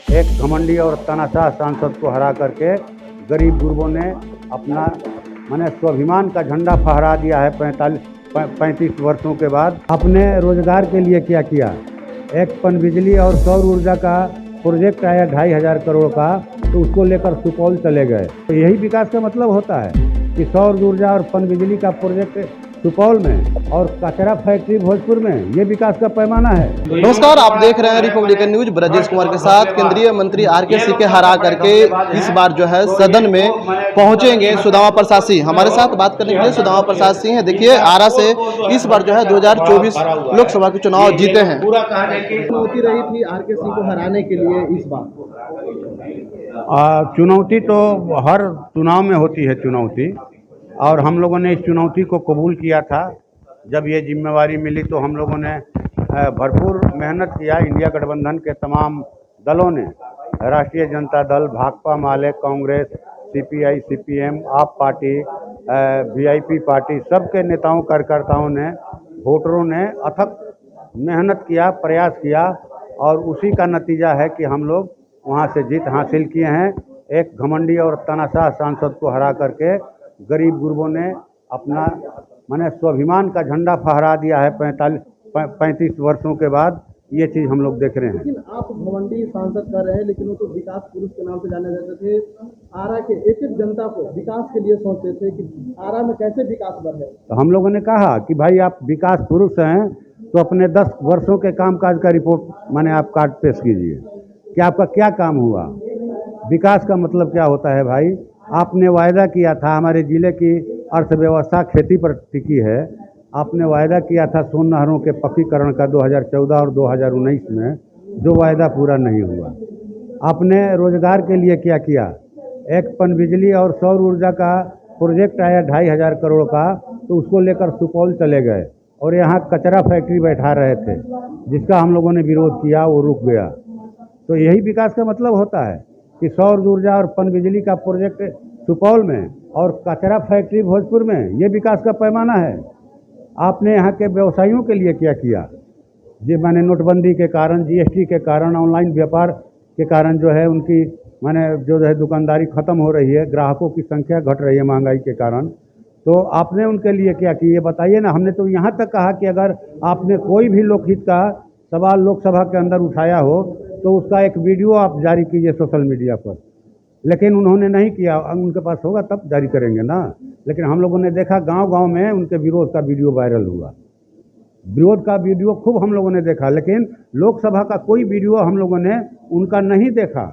एक घमंडी और तानाशाह सांसद को हरा करके गरीब गुरबों ने अपना माने स्वाभिमान का झंडा फहरा दिया है 35 वर्षों के बाद। अपने रोजगार के लिए क्या किया, एक पनबिजली और सौर ऊर्जा का प्रोजेक्ट आया 2,500 करोड़ का, तो उसको लेकर सुपौल चले गए। तो यही विकास का मतलब होता है कि सौर ऊर्जा और पनबिजली का प्रोजेक्ट सुपौल में और कचरा फैक्ट्री भोजपुर में, ये विकास का पैमाना है। नमस्कार, आप देख रहे हैं रिपब्लिकन न्यूज। ब्रजेश कुमार के साथ केंद्रीय मंत्री आरके सिंह के हरा करके इस बार जो है सदन में पहुंचेंगे सुदामा प्रसाद सिंह। हमारे साथ बात करने के लिए सुदामा प्रसाद सिंह है। देखिए, आरा से इस बार जो है 2024 लोकसभा के चुनाव जीते हैं। चुनौती रही थी आरके सिंह को हराने के लिए इस बार? चुनौती तो हर चुनाव में होती है चुनौती, और हम लोगों ने इस चुनौती को कबूल किया था। जब ये जिम्मेवारी मिली तो हम लोगों ने भरपूर मेहनत किया। इंडिया गठबंधन के तमाम दलों ने, राष्ट्रीय जनता दल, भाकपा माले, कांग्रेस, सीपीआई, सीपीएम, आप पार्टी, वीआईपी पार्टी, सबके नेताओं कार्यकर्ताओं ने, वोटरों ने अथक मेहनत किया, प्रयास किया, और उसी का नतीजा है कि हम लोग वहाँ से जीत हासिल किए हैं। एक घमंडी और तानाशाह सांसद को हरा करके गरीब गुरबों ने अपना माने स्वाभिमान का झंडा फहरा दिया है 35 वर्षों के बाद। ये चीज़ हम लोग देख रहे हैं। लेकिन आप घमंडी सांसद कर रहे हैं, लेकिन वो तो विकास पुरुष के नाम से जाने जाते थे। आरा के एक एक जनता को विकास के लिए सोचते थे कि आरा में कैसे विकास बढ़े। तो हम लोगों ने कहा कि भाई आप विकास पुरुष हैं तो अपने 10 वर्षों के कामकाज का रिपोर्ट माने आप कार्ड पेश कीजिए कि आपका क्या काम हुआ। विकास का मतलब क्या होता है भाई? आपने वायदा किया था, हमारे ज़िले की अर्थव्यवस्था खेती पर टिकी है। आपने वायदा किया था सोन नहरों के पक्कीकरण का 2014 और 2019 में, जो वायदा पूरा नहीं हुआ। आपने रोजगार के लिए क्या किया, एक पनबिजली और सौर ऊर्जा का प्रोजेक्ट आया 2,500 करोड़ का, तो उसको लेकर सुपौल चले गए और यहाँ कचरा फैक्ट्री बैठा रहे थे, जिसका हम लोगों ने विरोध किया, वो रुक गया। तो यही विकास का मतलब होता है कि सौर ऊर्जा और पनबिजली का प्रोजेक्ट सुपौल में और कचरा फैक्ट्री भोजपुर में, ये विकास का पैमाना है। आपने यहाँ के व्यवसायियों के लिए क्या किया? जी माने नोटबंदी के कारण, जीएसटी के कारण, ऑनलाइन व्यापार के कारण जो है उनकी माने जो है दुकानदारी ख़त्म हो रही है, ग्राहकों की संख्या घट रही है महंगाई के कारण। तो आपने उनके लिए क्या किया, ये बताइए ना। हमने तो यहाँ तक कहा कि अगर आपने कोई भी लोकहित का सवाल लोकसभा के अंदर उठाया हो तो उसका एक वीडियो आप जारी कीजिए सोशल मीडिया पर, लेकिन उन्होंने नहीं किया। उनके पास होगा तब जारी करेंगे ना। लेकिन हम लोगों ने देखा गांव-गांव में उनके विरोध का वीडियो वायरल हुआ। विरोध का वीडियो खूब हम लोगों ने देखा, लेकिन लोकसभा का कोई वीडियो हम लोगों ने उनका नहीं देखा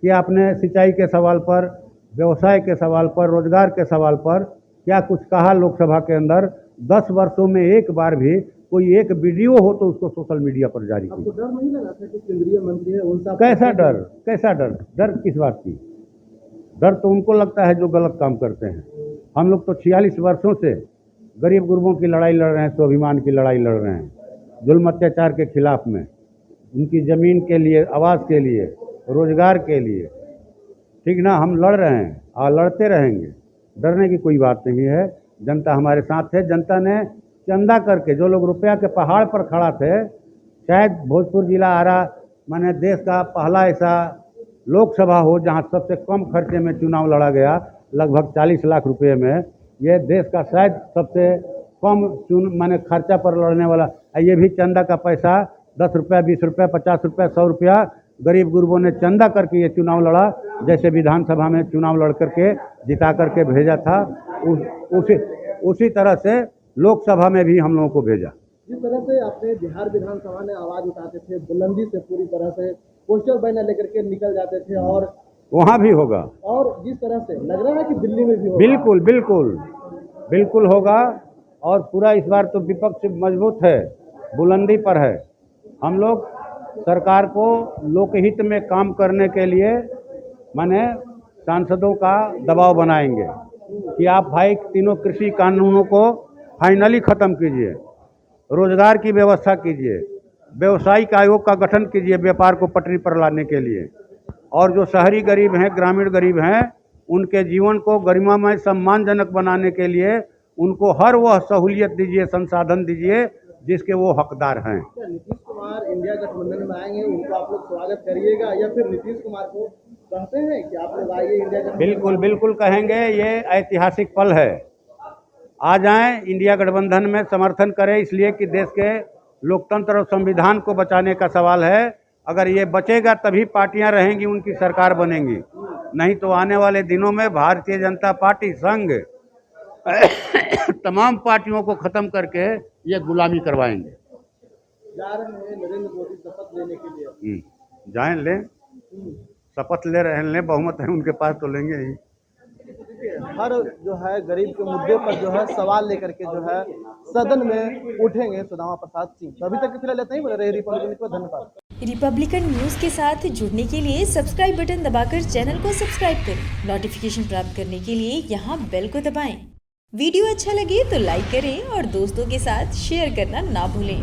कि आपने सिंचाई के सवाल पर, व्यवसाय के सवाल पर, रोजगार के सवाल पर क्या कुछ कहा लोकसभा के अंदर। 10 वर्षों में एक बार भी कोई एक वीडियो हो तो उसको सोशल मीडिया पर जारी किया। आपको डर नहीं लगा था कि केंद्रीय मंत्री है उनका? कैसा डर, कैसा डर? डर किस बात की? डर तो उनको लगता है जो गलत काम करते हैं। हम लोग तो 46 वर्षों से गरीब गुरबों की लड़ाई लड़ रहे हैं, स्वाभिमान की लड़ाई लड़ रहे हैं, जुल्म अत्याचार के खिलाफ में, उनकी ज़मीन के लिए, आवाज़ के लिए, रोजगार के लिए। ठीक ना, हम लड़ रहे हैं और लड़ते रहेंगे। डरने की कोई बात नहीं है। जनता हमारे साथ है। जनता ने चंदा करके, जो लोग रुपया के पहाड़ पर खड़ा थे, शायद भोजपुर जिला आरा माने देश का पहला ऐसा लोकसभा हो जहां सबसे कम खर्चे में चुनाव लड़ा गया, लगभग 40 लाख रुपए में। ये देश का शायद सबसे कम माने खर्चा पर लड़ने वाला। ये भी चंदा का पैसा 10 रुपया, 20 रुपया, 50 रुपया, 100 रुपया गरीब गुरबों ने चंदा करके ये चुनाव लड़ा। जैसे विधानसभा में चुनाव लड़ करके जिता करके भेजा था, उसी तरह से लोकसभा में भी हम लोगों को भेजा। जिस तरह से अपने बिहार विधानसभा में आवाज उठाते थे, बुलंदी से पूरी तरह से पोस्टर बैनर लेकर के निकल जाते थे, और वहाँ भी होगा। और जिस तरह से लग रहा है कि दिल्ली में भी होगा। बिल्कुल बिल्कुल बिल्कुल होगा। और पूरा इस बार तो विपक्ष मजबूत है, बुलंदी पर है। हम लोग सरकार को लोकहित में काम करने के लिए माने सांसदों का दबाव बनाएंगे कि आप भाई तीनों कृषि कानूनों को फाइनली ख़त्म कीजिए, रोजगार की व्यवस्था कीजिए, व्यवसायिक आयोग का गठन कीजिए व्यापार को पटरी पर लाने के लिए, और जो शहरी गरीब हैं, ग्रामीण गरीब हैं, उनके जीवन को गरिमामय सम्मानजनक बनाने के लिए उनको हर वह सहूलियत दीजिए, संसाधन दीजिए जिसके वो हकदार हैं। क्या नीतीश कुमार इंडिया गठबंधन में आएंगे, उनको आप लोग स्वागत करिएगा, या फिर नीतीश कुमार को कहते हैं कि आप लोग आइए इंडिया गठबंधन? बिल्कुल बिल्कुल कहेंगे, ये ऐतिहासिक पल है। आ जाएं, इंडिया गठबंधन में समर्थन करें, इसलिए कि देश के लोकतंत्र और संविधान को बचाने का सवाल है। अगर ये बचेगा तभी पार्टियां रहेंगी, उनकी सरकार बनेंगी, नहीं तो आने वाले दिनों में भारतीय जनता पार्टी संघ तमाम पार्टियों को खत्म करके ये गुलामी करवाएंगे। जा रहे हैं नरेंद्र मोदी शपथ लेने के लिए। जाएं, लें, शपथ ले रहे हैं, बहुमत है उनके पास तो लेंगे ही। हर जो है गरीब के मुद्दे पर जो है सवाल लेकर के जो है सदन में उठेंगे सुदामा प्रसाद सिंह। तो अभी तक के फिलहाल इतना ही, बोल रहे रिपब्लिकन को धन्यवाद। रिपब्लिकन न्यूज़ के साथ जुड़ने के लिए सब्सक्राइब बटन दबाकर चैनल को सब्सक्राइब करें। नोटिफिकेशन प्राप्त करने के लिए यहाँ बेल को दबाएं। वीडियो अच्छा लगे तो लाइक करें और दोस्तों के साथ शेयर करना ना भूलें।